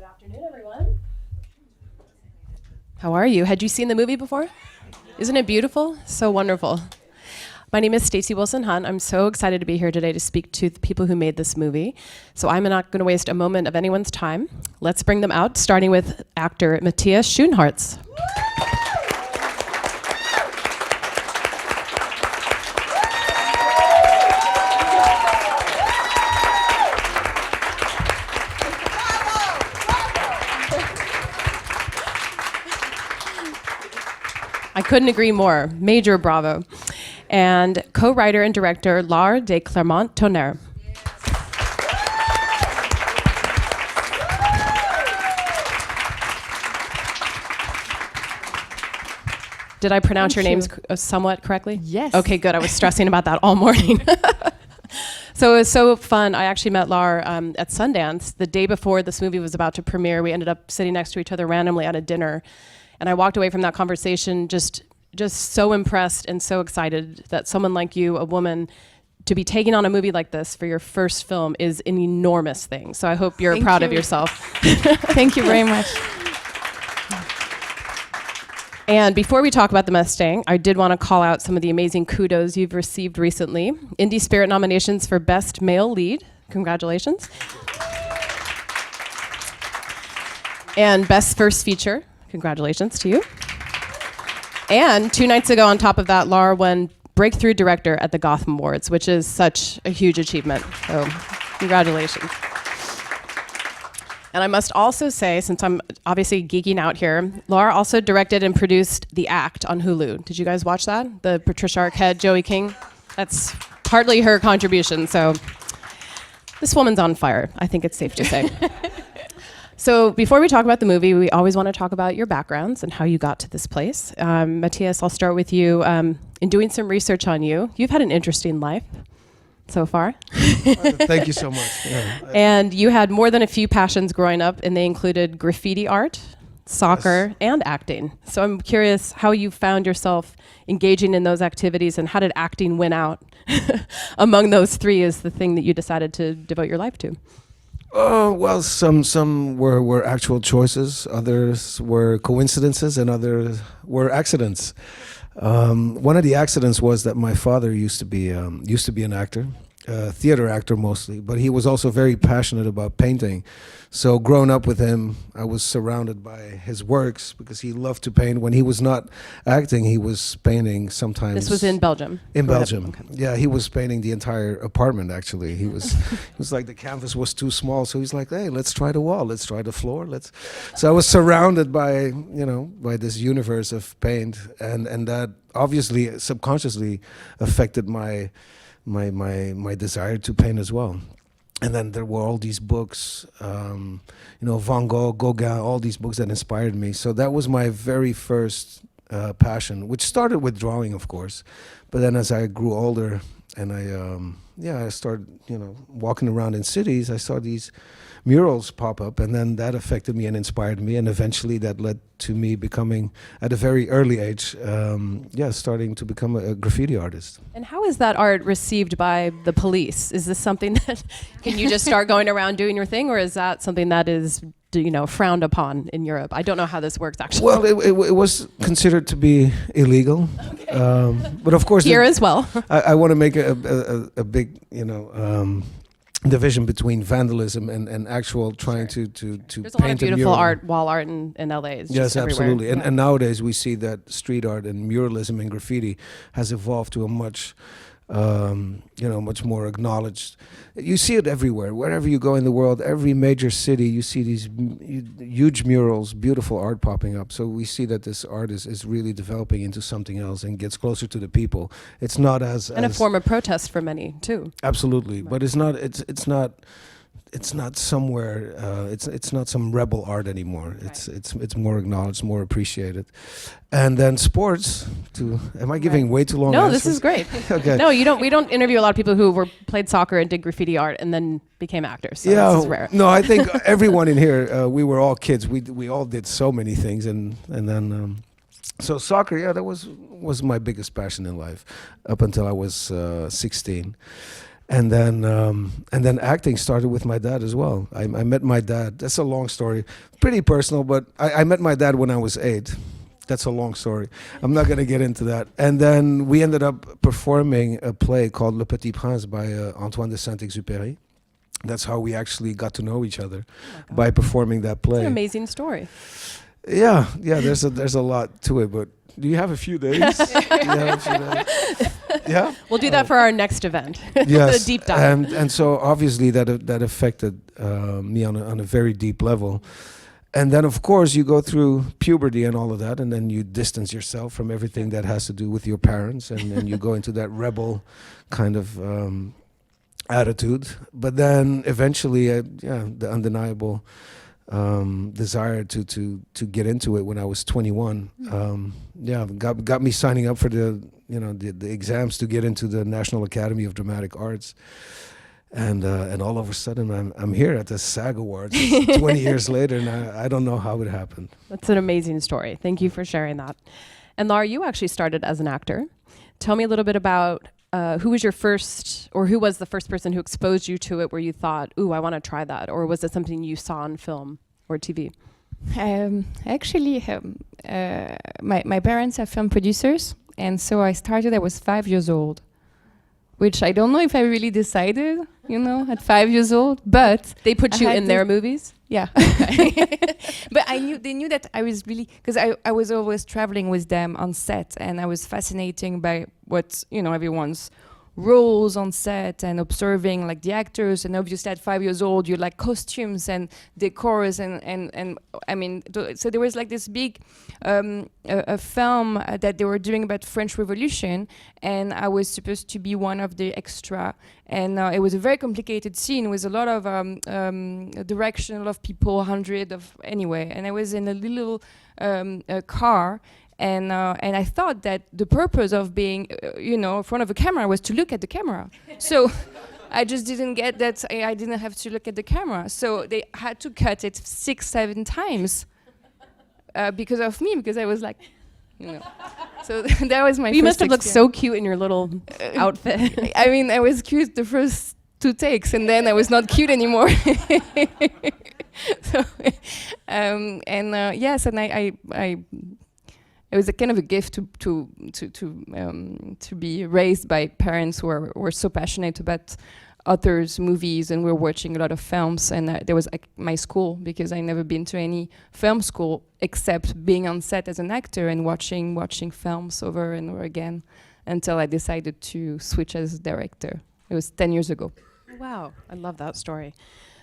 afternoon, everyone. How are you? Had you seen the movie before? Isn't it beautiful? So wonderful. My name is Stacey Wilson-Hunt. I'm so excited to be here today to speak to the people who made this movie. So I'm not going to waste a moment of anyone's time. Let's bring them out, starting with actor Matthias Schoenaerts. I couldn't agree more. Major bravo. And co-writer and director Laure de Clermont-Tonnerre. Did I pronounce your names somewhat correctly? Yes. Okay, good. I was stressing about that all morning. So it was so fun. I actually met Laure at Sundance the day before this movie was about to premiere. We ended up sitting next to each other randomly at a dinner. And I walked away from that conversation just so impressed and so excited that someone like you, a woman, to be taking on a movie like this for your first film is an enormous thing. So I hope you're proud of yourself. Thank you very much. And before we talk about the Mustang, I did want to call out some of the amazing kudos you've received recently. Indie Spirit nominations for Best Male Lead. Congratulations. And Best First Feature. Congratulations to you. And 2 nights ago, on top of that, Laure won Breakthrough Director at the Gotham Awards, which is such a huge achievement. So congratulations. And I must also say, since I'm obviously geeking out here, Laure also directed and produced The Act on Hulu. Did you guys watch that? The Patricia Arquette, Joey King? That's hardly her contribution, so this woman's on fire, I think it's safe to say. So before we talk about the movie, we always want to talk about your backgrounds and how you got to this place. Matthias, I'll start with you. In doing some research on you, you've had an interesting life so far. Thank you so much. Yeah. And you had more than a few passions growing up, and they included graffiti art, soccer, Yes. and acting. So I'm curious how you found yourself engaging in those activities, and how did acting win out among those three as the thing that you decided to devote your life to? Well, some were actual choices, others were coincidences, and others were accidents. One of the accidents was that my father used to be an actor, theater actor mostly, but he was also very passionate about painting. So growing up with him, I was surrounded by his works because he loved to paint. When he was not acting, he was painting sometimes. This was in Belgium? In Belgium. Okay. Yeah, he was painting the entire apartment, actually. He was it was like the canvas was too small, so he's like, hey, let's try the wall, let's try the floor. So I was surrounded by this universe of paint, and that obviously subconsciously affected my desire to paint as well. And then there were all these books, Van Gogh, Gauguin, all these books that inspired me. So that was my very first passion, which started with drawing, of course. But then as I grew older and I started, walking around in cities, I saw these murals pop up, and then that affected me and inspired me, and eventually that led to me becoming, at a very early age, starting to become a graffiti artist. And how is that art received by the police? Is this something that, can you just start going around doing your thing, or is that something that is, frowned upon in Europe? I don't know how this works, actually. Well, it was considered to be illegal, okay. But of course here as well. I want to make a big, division between vandalism and actual trying to There's paint a lot of beautiful mural. art, wall art in LA. It's Yes, just everywhere. absolutely. And nowadays we see that street art and muralism and graffiti has evolved to a much more acknowledged. You see it everywhere. Wherever you go in the world, every major city, you see these huge murals, beautiful art popping up. So we see that this art is really developing into something else and gets closer to the people. It's not as a form of protest for many too. Absolutely, but it's not somewhere. It's not some rebel art anymore. Right. It's more acknowledged, more appreciated. And then sports. Am I giving way too long? No, answers? this is great. Okay. No, you don't. We don't interview a lot of people who played soccer and did graffiti art and then became actors. So yeah, this is rare. No, I think everyone in here. We were all kids. We all did so many things, and then. So soccer, yeah, that was my biggest passion in life up until I was 16. And then acting started with my dad as well. I met my dad. That's a long story, pretty personal, but I met my dad when I was 8. That's a long story. I'm not going to get into that. And then we ended up performing a play called Le Petit Prince by Antoine de Saint-Exupéry. That's how we actually got to know each other, by performing that play. It's an amazing story. Yeah. There's a lot to it, but do you have a few days? Yeah. We'll do that for our next event. Yes. The deep dive. And so obviously that affected me on a very deep level. And then of course you go through puberty and all of that, and then you distance yourself from everything that has to do with your parents, and then you go into that rebel kind of attitude. But then eventually, the undeniable desire to get into it when I was 21, got me signing up for the exams to get into the National Academy of Dramatic Arts. And all of a sudden, I'm here at the SAG Awards 20 years later, and I don't know how it happened. That's an amazing story. Thank you for sharing that. And Laure, you actually started as an actor. Tell me a little bit about who was the first person who exposed you to it, where you thought, "Ooh, I want to try that," or was it something you saw on film or TV? Actually, my parents are film producers, and so I started. I was 5 years old, which I don't know if I really decided, at 5 years old. But they put you in their movies. Yeah. But they knew that I was really, because I was always traveling with them on set, and I was fascinated by what, everyone's roles on set, and observing like the actors. And obviously at 5 years old, you like costumes and decors, and I mean, so there was like this big a film that they were doing about French Revolution, and I was supposed to be one of the extra. And it was a very complicated scene with a lot of direction, a lot of people, anyway. And I was in a little car, and I thought that the purpose of being, in front of a camera was to look at the camera. So I just didn't get that I didn't have to look at the camera. So they had to cut it 6-7 times because of me, because I was like, So that was my. You must have looked experience. so cute in your little outfit. I mean, I was cute the first 2 takes, and then I was not cute anymore. So, yes, and I it was a kind of a gift to be raised by parents who were so passionate about authors, movies, and we're watching a lot of films. And there was my school, because I never been to any film school except being on set as an actor and watching films over and over again until I decided to switch as director. It was 10 years ago. Wow, I love that story.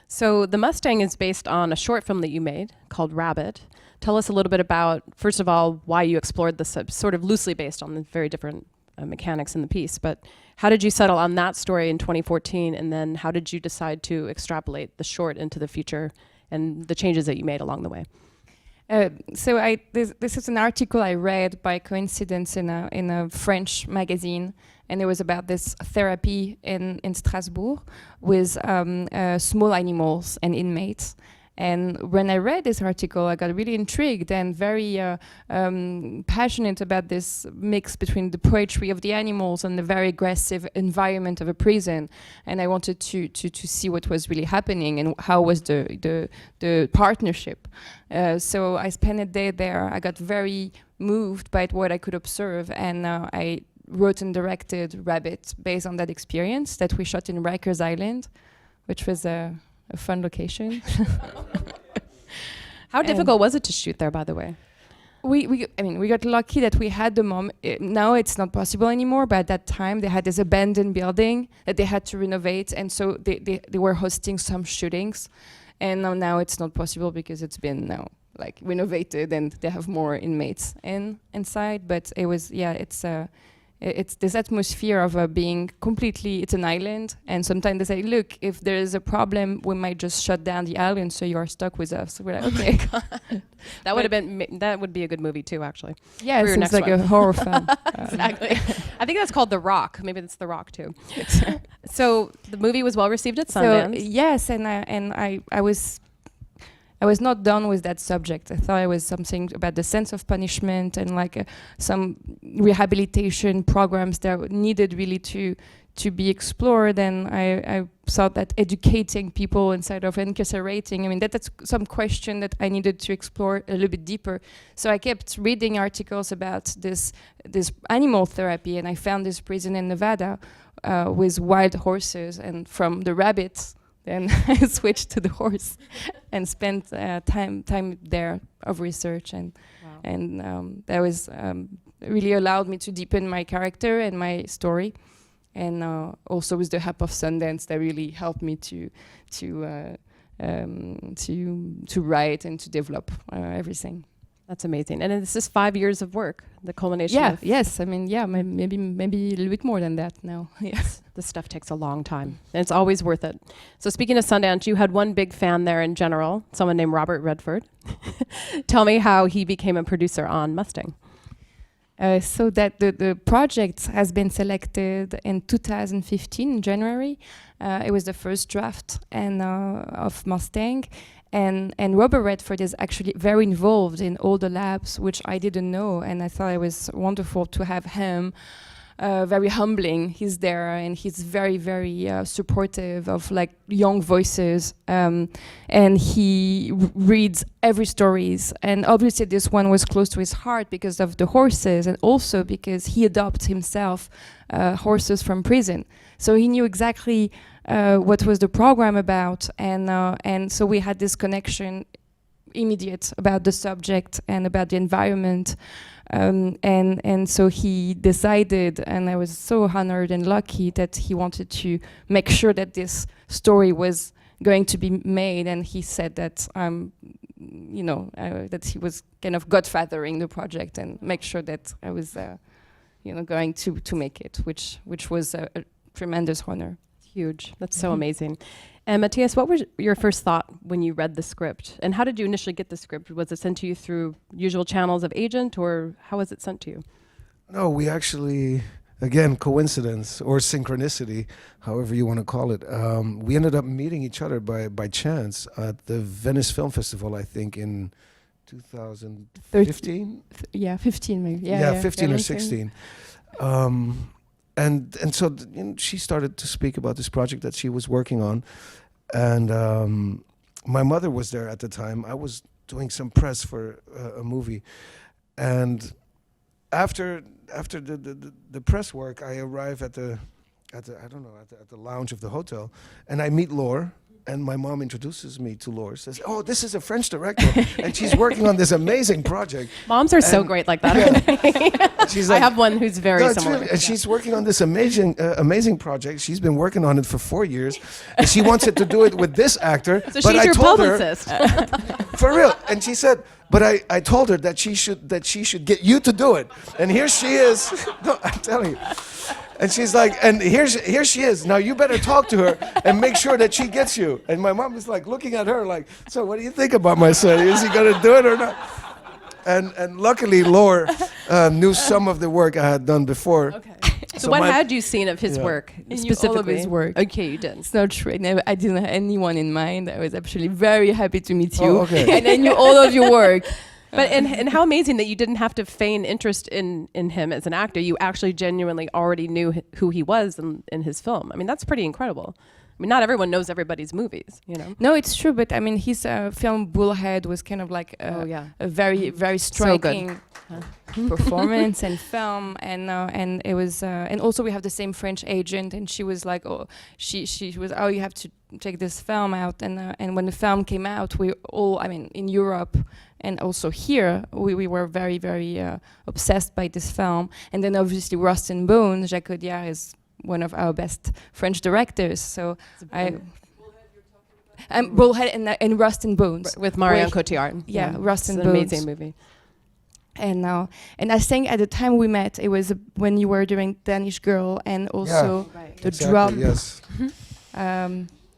So the Mustang is based on a short film that you made called Rabbit. Tell us a little bit about, first of all, why you explored this, sort of loosely based on the very different mechanics in the piece, but how did you settle on that story in 2014, and then how did you decide to extrapolate the short into the future and the changes that you made along the way? So this is an article I read by coincidence in a French magazine, and it was about this therapy in Strasbourg with small animals and inmates. And when I read this article, I got really intrigued and very passionate about this mix between the poetry of the animals and the very aggressive environment of a prison. And I wanted to see what was really happening and how was the partnership. So I spent a day there. I got very moved by what I could observe, and I wrote and directed Rabbit based on that experience that we shot in Rikers Island, which was a fun location. How difficult was it to shoot there, by the way? We got lucky that we had the moment. Now it's not possible anymore, but at that time they had this abandoned building that they had to renovate, and so they were hosting some shootings. And now it's not possible because it's been now like renovated and they have more inmates inside. But it was, it's this atmosphere of being completely, it's an island, and sometimes they say, look, if there is a problem, we might just shut down the island, so you are stuck with us. We're like, okay. That would have been, that would be a good movie too, actually. Yeah, it's like a horror film. Exactly. I think that's called The Rock. Maybe that's The Rock too. So the movie was well received at Sundance. So, yes, and I was not done with that subject. I thought it was something about the sense of punishment and like some rehabilitation programs that needed really to be explored, and I thought that educating people instead of incarcerating, I mean, that's some question that I needed to explore a little bit deeper. So I kept reading articles about this animal therapy, and I found this prison in Nevada with wild horses, and from the rabbits, then I switched to the horse and spent time there of research, and that was really allowed me to deepen my character and my story. And also with the help of Sundance, that really helped me to write and to develop everything. That's amazing. And this is 5 years of work, the culmination. Yeah. Of Yes. I mean, yeah. Maybe a little bit more than that now. Yes. This stuff takes a long time, and it's always worth it. So speaking of Sundance, you had one big fan there in general, someone named Robert Redford. Tell me how he became a producer on Mustang. So that the project has been selected in 2015, in January. It was the first draft of Mustang. And Robert Redford is actually very involved in all the labs, which I didn't know. And I thought it was wonderful to have him. Very humbling. He's there, and he's very, very supportive of like young voices, and he reads every stories. And obviously, this one was close to his heart because of the horses, and also because he adopts himself horses from prison. So he knew exactly what was the program about, and so we had this connection immediate about the subject and about the environment. And so he decided, and I was so honored and lucky that he wanted to make sure that this story was going to be made. And he said that that he was kind of godfathering the project and make sure that I was, going to make it, which was a tremendous honor. Huge. That's so amazing. And Matthias, what was your first thought when you read the script? And how did you initially get the script? Was it sent to you through usual channels of agent, or how was it sent to you? No, we actually, again, coincidence or synchronicity, however you want to call it. We ended up meeting each other by chance at the Venice Film Festival, I think, in 2015? 15 maybe. 15 or 16. And so she started to speak about this project that she was working on, and my mother was there at the time. I was doing some press for a movie, and after the press work, I arrive at the lounge of the hotel, and I meet Laure. And my mom introduces me to Laure, says, "Oh, this is a French director, and she's working on this amazing project." Moms are so great like that, aren't they? She's like, I have one who's very similar. Really, and she's working on this amazing project. She's been working on it for 4 years, and she wants it to do it with this actor. So but she's I your told publicist. her, for real. And she said, "But I told her that she should get you to do it." And here she is. No, I'm telling you. And she's like, and here she is. Now you better talk to her and make sure that she gets you. And my mom is like looking at her like, "So what do you think about my son? Is he gonna do it or not?" And luckily Laure knew some of the work I had done before. Okay. So what had you seen of his work specifically? All of his work. Okay, you did. It's not true. I didn't have anyone in mind. I was actually very happy to meet you. Oh, okay. And I knew all of your work. But and how amazing that you didn't have to feign interest in him as an actor. You actually genuinely already knew who he was in his film. I mean, that's pretty incredible. I mean, not everyone knows everybody's movies, you know? No, it's true. But I mean, his film Bullhead was kind of like a very, very striking performance and film. And it was, and also we have the same French agent, and she was like, "Oh, she was, oh, you have to check this film out." And when the film came out, we all, I mean, in Europe, and also here, we were very, very obsessed by this film. And then obviously Rust and Bone, Jacques Audiard is one of our best French directors. So Bullhead and Rust and Bones. With Marion Cotillard. Yeah, Rust and Bones. It's an Bones. amazing movie. And I think at the time we met, it was when you were doing Danish Girl and also the drum.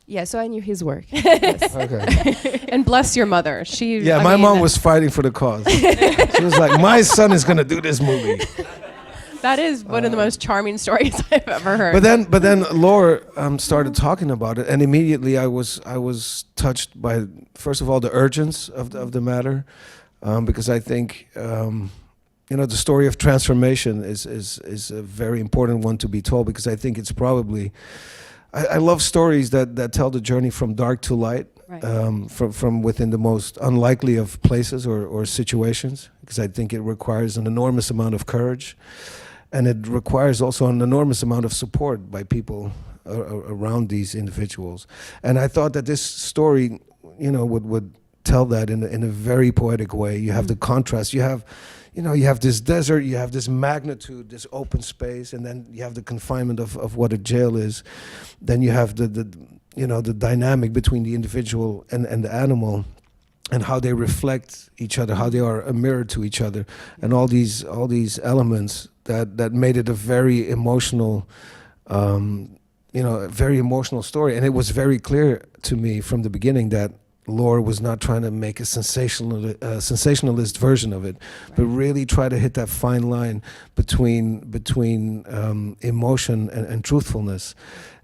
Yes. So I knew his work. Yes. Okay. And bless your mother. My mom was fighting for the cause. She was like, "My son is going to do this movie." That is one of the most charming stories I've ever heard. But then Laure started talking about it, and immediately I was touched by, first of all, the urgency of the matter, because I think the story of transformation is a very important one to be told, because I think it's probably, I love stories that tell the journey from dark to light, Right. from within the most unlikely of places or situations, because I think it requires an enormous amount of courage, and it requires also an enormous amount of support by people around these individuals. And I thought that this story, would tell that in a very poetic way. You have the contrast. You have this desert, you have this magnitude, this open space, and then you have the confinement of what a jail is. Then you have the dynamic between the individual and the animal, and how they reflect each other, how they are a mirror to each other, and all these elements that made it a very emotional, a very emotional story. And it was very clear to me from the beginning that Laure was not trying to make a sensationalist version of it, but really try to hit that fine line between emotion and truthfulness,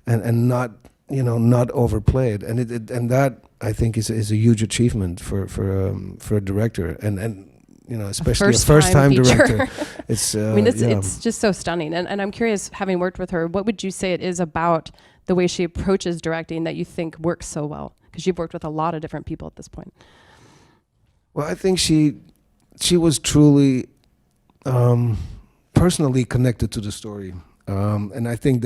and not overplay it. And that, I think, is a huge achievement for a director, and especially a first-time director. It's it's just so stunning. And I'm curious, having worked with her, what would you say it is about the way she approaches directing that you think works so well? Because you've worked with a lot of different people at this point. Well, I think she was truly personally connected to the story, and I think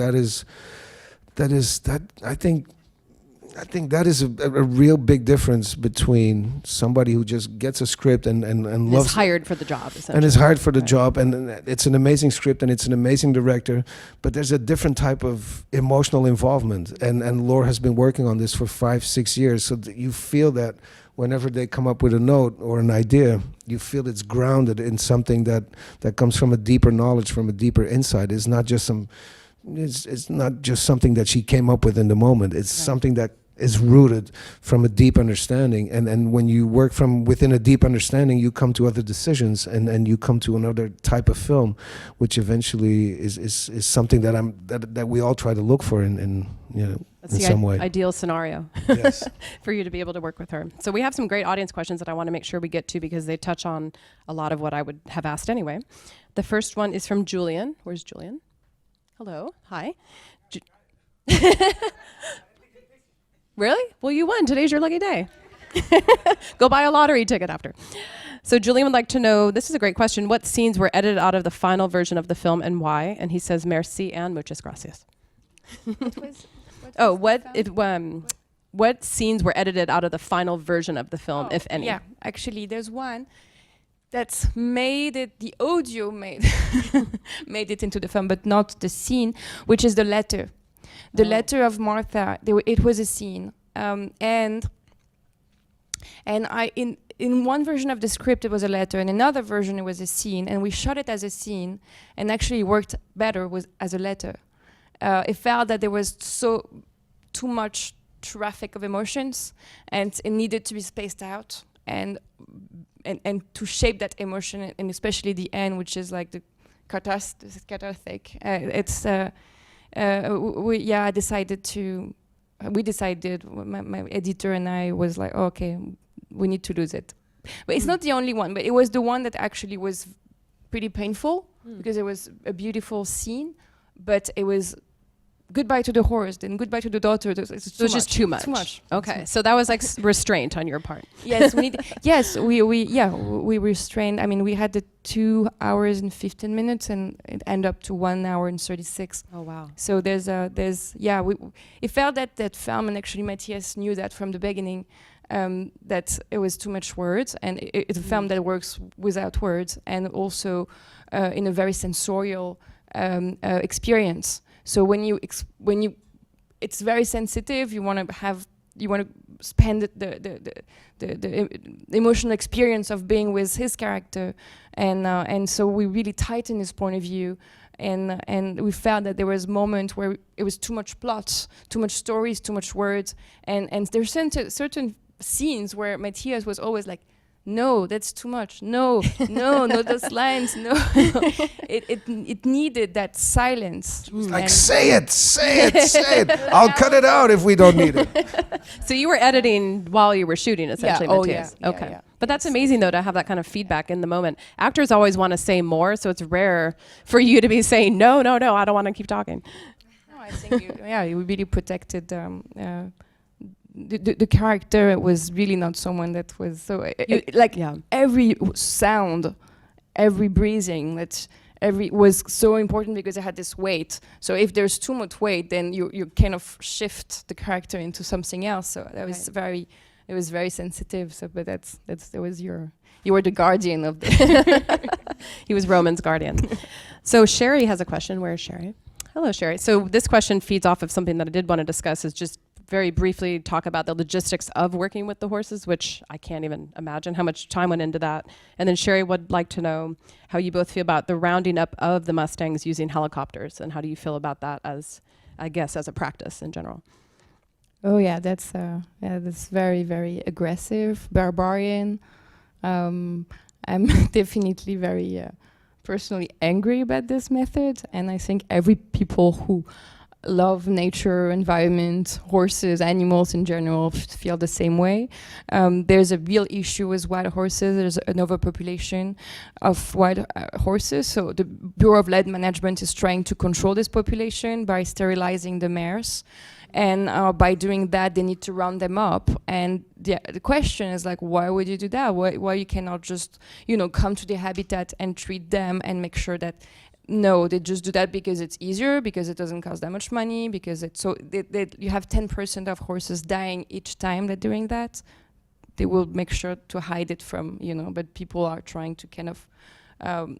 I think that is a real big difference between somebody who just gets a script and loves is hired for the job, essentially. And is hired for the job, and it's an amazing script and it's an amazing director, but there's a different type of emotional involvement, and Laure has been working on this for 5-6 years, so that you feel that whenever they come up with a note or an idea, you feel it's grounded in something that comes from a deeper knowledge, from a deeper insight. It's not just something that she came up with in the moment. It's something that is rooted from a deep understanding, and when you work from within a deep understanding, you come to other decisions, and you come to another type of film, which eventually is something that we all try to look for in some way. Ideal scenario. Yes. For you to be able to work with her. So we have some great audience questions that I want to make sure we get to, because they touch on a lot of what I would have asked anyway. The first one is from Julian. Where's Julian? Hello. Hi. Really? Well, you won. Today's your lucky day. Go buy a lottery ticket after. So Julian would like to know, this is a great question, what scenes were edited out of the final version of the film and why? And he says, merci and muchas gracias. What scenes were edited out of the final version of the film, if any? Yeah, actually, there's one that's made it, the audio made made it into the film, but not the scene, which is the letter. The letter of Martha, it was a scene. And I in one version of the script, it was a letter, and another version, it was a scene, and we shot it as a scene, and actually worked better as a letter. It felt that there was too much traffic of emotions, and it needed to be spaced out, and to shape that emotion, and especially the end, which is like the cathartic. We decided, my editor and I was like, oh, okay, we need to lose it. But it's not the only one, but it was the one that actually was pretty painful, because it was a beautiful scene, but it was goodbye to the horse, then goodbye to the daughter. It was just too much. Too much. Okay, so that was like restraint on your part. Yes, we restrained. I mean, we had the 2 hours and 15 minutes, and it ended up to 1 hour and 36. Oh wow! So it felt that film, and actually Matthias knew that from the beginning, that it was too much words, and it's a film that works without words, and also in a very sensorial experience. So when you it's very sensitive. You want to spend the emotional experience of being with his character, and so we really tightened his point of view, and we felt that there was a moment where it was too much plot, too much stories, too much words, and there's certain scenes where Matthias was always like, no, that's too much. No, those lines. No, it needed that silence. Like, say it. I'll cut it out if we don't need it. So you were editing while you were shooting, essentially, Matthias. Yeah, okay. Yeah. But that's amazing, though, to have that kind of feedback in the moment. Actors always want to say more, so it's rare for you to be saying, no, I don't want to keep talking. No, I think you really protected the character. Was really not someone that was so every sound, every breathing, was so important because it had this weight. So if there's too much weight, then you kind of shift the character into something else. So that was it was very sensitive. So, but that was you were the guardian of the. He was Roman's guardian. So Sherry has a question. Where is Sherry? Hello, Sherry. So this question feeds off of something that I did want to discuss, is just very briefly talk about the logistics of working with the horses, which I can't even imagine how much time went into that. And then Sherry would like to know how you both feel about the rounding up of the Mustangs using helicopters, and how do you feel about that as a practice in general? Oh yeah, that's very, very aggressive, barbarian. I'm definitely very personally angry about this method, and I think every people who love nature, environment, horses, animals in general feel the same way. There's a real issue with wild horses. There's an overpopulation of wild horses. So the Bureau of Land Management is trying to control this population by sterilizing the mares. And by doing that, they need to round them up. And the question is like, why would you do that? Why you cannot just, come to the habitat and treat them and make sure that. No, they just do that because it's easier, because it doesn't cost that much money, because it's so you have 10% of horses dying each time they're doing that. They will make sure to hide it from, but people are trying to kind of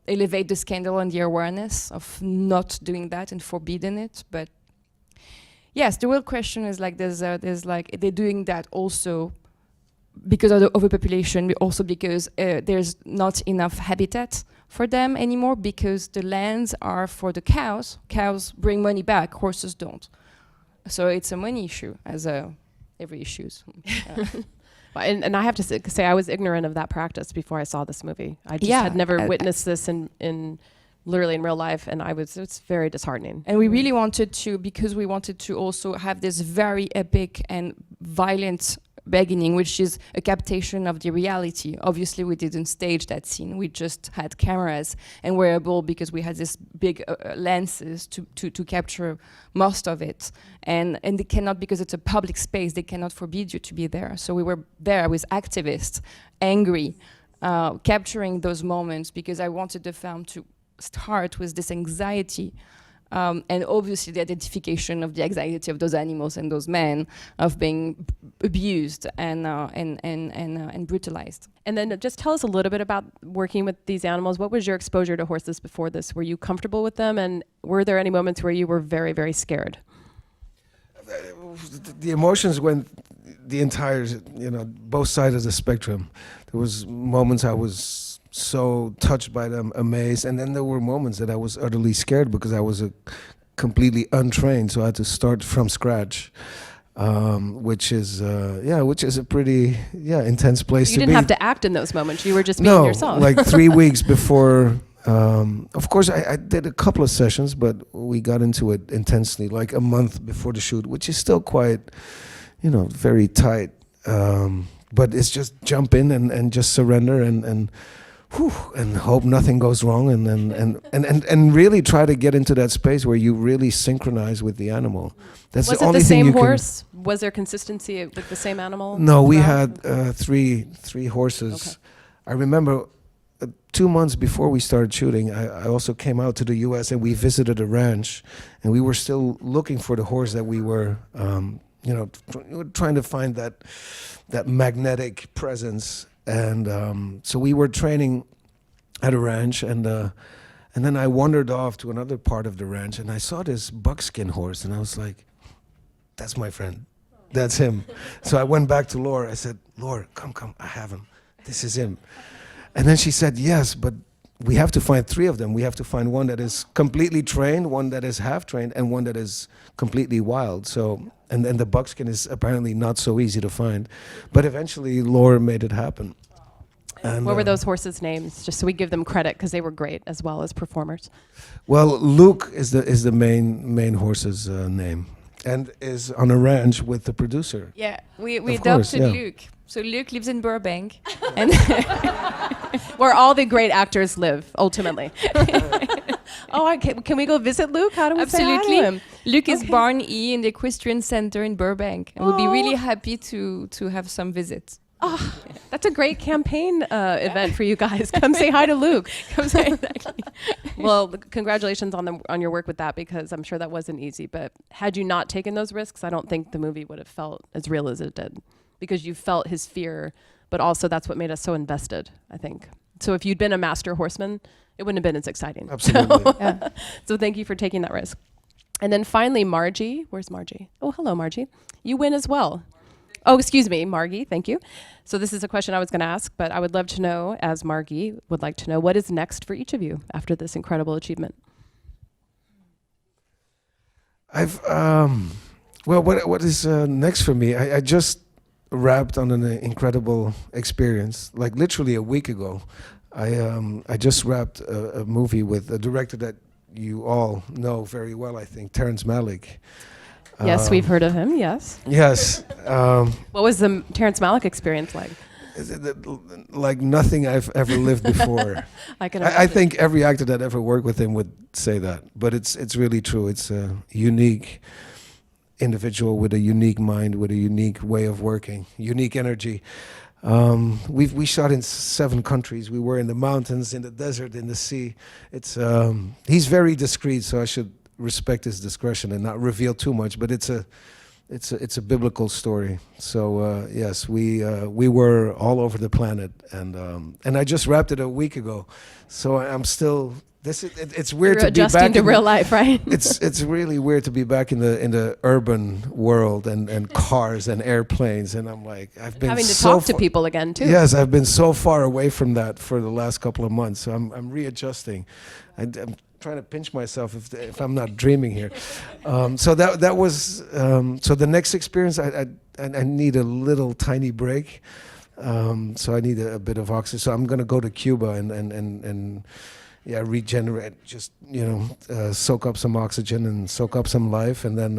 elevate the scandal and the awareness of not doing that and forbidding it. But yes, the real question is like there's like they're doing that also because of the overpopulation, but also because there's not enough habitat for them anymore, because the lands are for the cows. Cows bring money back, horses don't. So it's a money issue, as every issue. And I have to say, I was ignorant of that practice before I saw this movie. I just had never witnessed this in literally in real life, and it's very disheartening. And we really wanted to, because we wanted to also have this very epic and violent beginning, which is a captation of the reality. Obviously, we didn't stage that scene. We just had cameras and were able, because we had this big lenses to capture most of it. And they cannot, because it's a public space, they cannot forbid you to be there. So we were there with activists, angry, capturing those moments, because I wanted the film to start with this anxiety. And obviously the identification of the anxiety of those animals and those men of being abused and brutalized. And then just tell us a little bit about working with these animals. What was your exposure to horses before this? Were you comfortable with them? And were there any moments where you were very, very scared? The emotions went the entire, both sides of the spectrum. There was moments I was so touched by them, amazed, and then there were moments that I was utterly scared because I was completely untrained, so I had to start from scratch, which is a pretty intense place to be. You didn't have to act in those moments. You were just being yourself. No, like 3 weeks before. Of course, I did a couple of sessions, but we got into it intensely, like a month before the shoot, which is still quite, very tight. But it's just jump in and just surrender and hope nothing goes wrong, and really try to get into that space where you really synchronize with the animal. That's was the it only the thing same you horse? Was there consistency with the same animal? No, we had three horses. Okay. I remember 2 months before we started shooting, I also came out to the U.S. and we visited a ranch, and we were still looking for the horse that we were, trying to find that magnetic presence. And so we were training at a ranch, and then I wandered off to another part of the ranch, and I saw this buckskin horse, and I was like, that's my friend. That's him. So I went back to Laure. I said, Laure, come, I have him. This is him. And then she said, yes, but we have to find 3 of them. We have to find one that is completely trained, one that is half trained, and one that is completely wild. So, and the buckskin is apparently not so easy to find. But eventually Laure made it happen. And what were those horses' names? Just so we give them credit, because they were great as well as performers. Well, Luke is the main horse's name, and is on a ranch with the producer. Yeah, we adopted Luke. So Luc lives in Burbank, and Where all the great actors live, ultimately. Can we go visit Luke? How do we say hi to absolutely, him? Luc is Barn E in the Equestrian Center in Burbank, and would be really happy to have some visits. Oh, that's a great campaign event for you guys. Come say hi to Luke. Exactly. Well, congratulations on your work with that, because I'm sure that wasn't easy. But had you not taken those risks, I don't think the movie would have felt as real as it did, because you felt his fear, but also that's what made us so invested, I think. So if you'd been a master horseman, it wouldn't have been as exciting. Absolutely. So thank you for taking that risk. And then finally, Margie. Where's Margie? Oh, hello, Margie. You win as well. Oh, excuse me, Margie. Thank you. So this is a question I was going to ask, but I would love to know, as Margie would like to know, what is next for each of you after this incredible achievement? What is next for me? I just wrapped on an incredible experience, like literally a week ago. I just wrapped a movie with a director that you all know very well, I think, Terrence Malick. Yes, we've heard of him, yes. Yes. What was the Terrence Malick experience like? Like nothing I've ever lived before. I think every actor that ever worked with him would say that, but it's really true. It's a unique individual with a unique mind, with a unique way of working, unique energy. We shot in 7 countries. We were in the mountains, in the desert, in the sea. He's very discreet, so I should respect his discretion and not reveal too much. But it's a biblical story. So yes, we were all over the planet, and I just wrapped it a week ago. So I'm still. It's weird You're to be back adjusting to real life, right? It's really weird to be back in the urban world and cars and airplanes, and I'm like, I've been having to talk to people again too. Yes, I've been so far away from that for the last couple of months, so I'm readjusting. I'm trying to pinch myself if I'm not dreaming here. So that was so the next experience. I need a little tiny break, so I need a bit of oxygen. So I'm gonna go to Cuba and regenerate, just soak up some oxygen and soak up some life, and then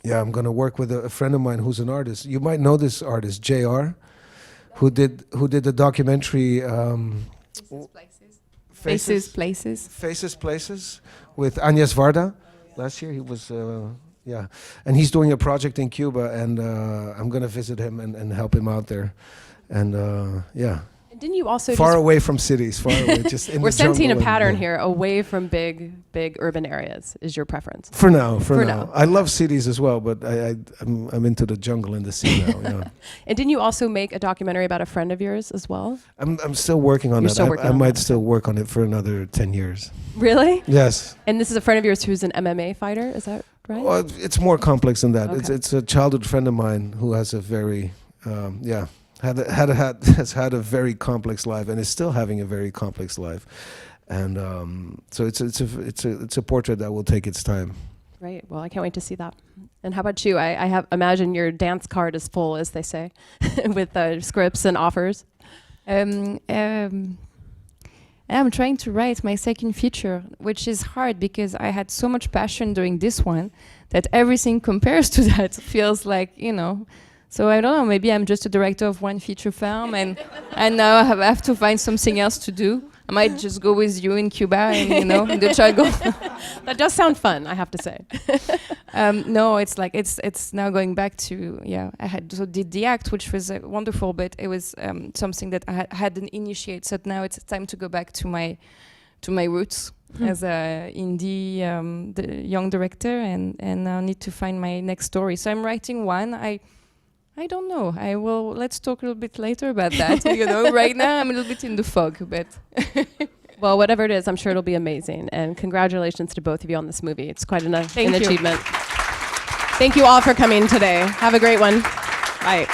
I'm gonna work with a friend of mine who's an artist. You might know this artist, JR, who did the documentary Faces, Places with Agnes Varda. Last year he was and he's doing a project in Cuba, and I'm gonna visit him and help him out there, and And didn't you also far away from cities, far away, just in We're the jungle sensing a pattern and, here, away from big urban areas is your preference. For now. now. I love cities as well, but I'm into the jungle and the sea now. Yeah. And didn't you also make a documentary about a friend of yours as well? I'm still working on You're that. still working I on might that. still work on it for another 10 years. Really? Yes. And this is a friend of yours who's an MMA fighter, is that right? Well, it's more complex than that. Okay. It's a childhood friend of mine who has a very has had a very complex life and is still having a very complex life, and so it's a portrait that will take its time. Right. Well, I can't wait to see that. And how about you? I have imagine your dance card is full, as they say, with scripts and offers. I'm trying to write my second feature, which is hard because I had so much passion during this one that everything compares to that feels like, So I don't know, maybe I'm just a director of one feature film and now I have to find something else to do. I might just go with you in Cuba and, in the jungle. That does sound fun, I have to say. No, it's like, it's now going back to, I did the act, which was wonderful, but it was something that I hadn't initiated. So now it's time to go back to my roots as a indie the young director and I need to find my next story. So I'm writing one. I don't know. Let's talk a little bit later about that. Right now I'm a little bit in the fog, but. Well, whatever it is, I'm sure it'll be amazing. And congratulations to both of you on this movie. It's quite an Thank you. achievement. Thank you all for coming today. Have a great one. Bye.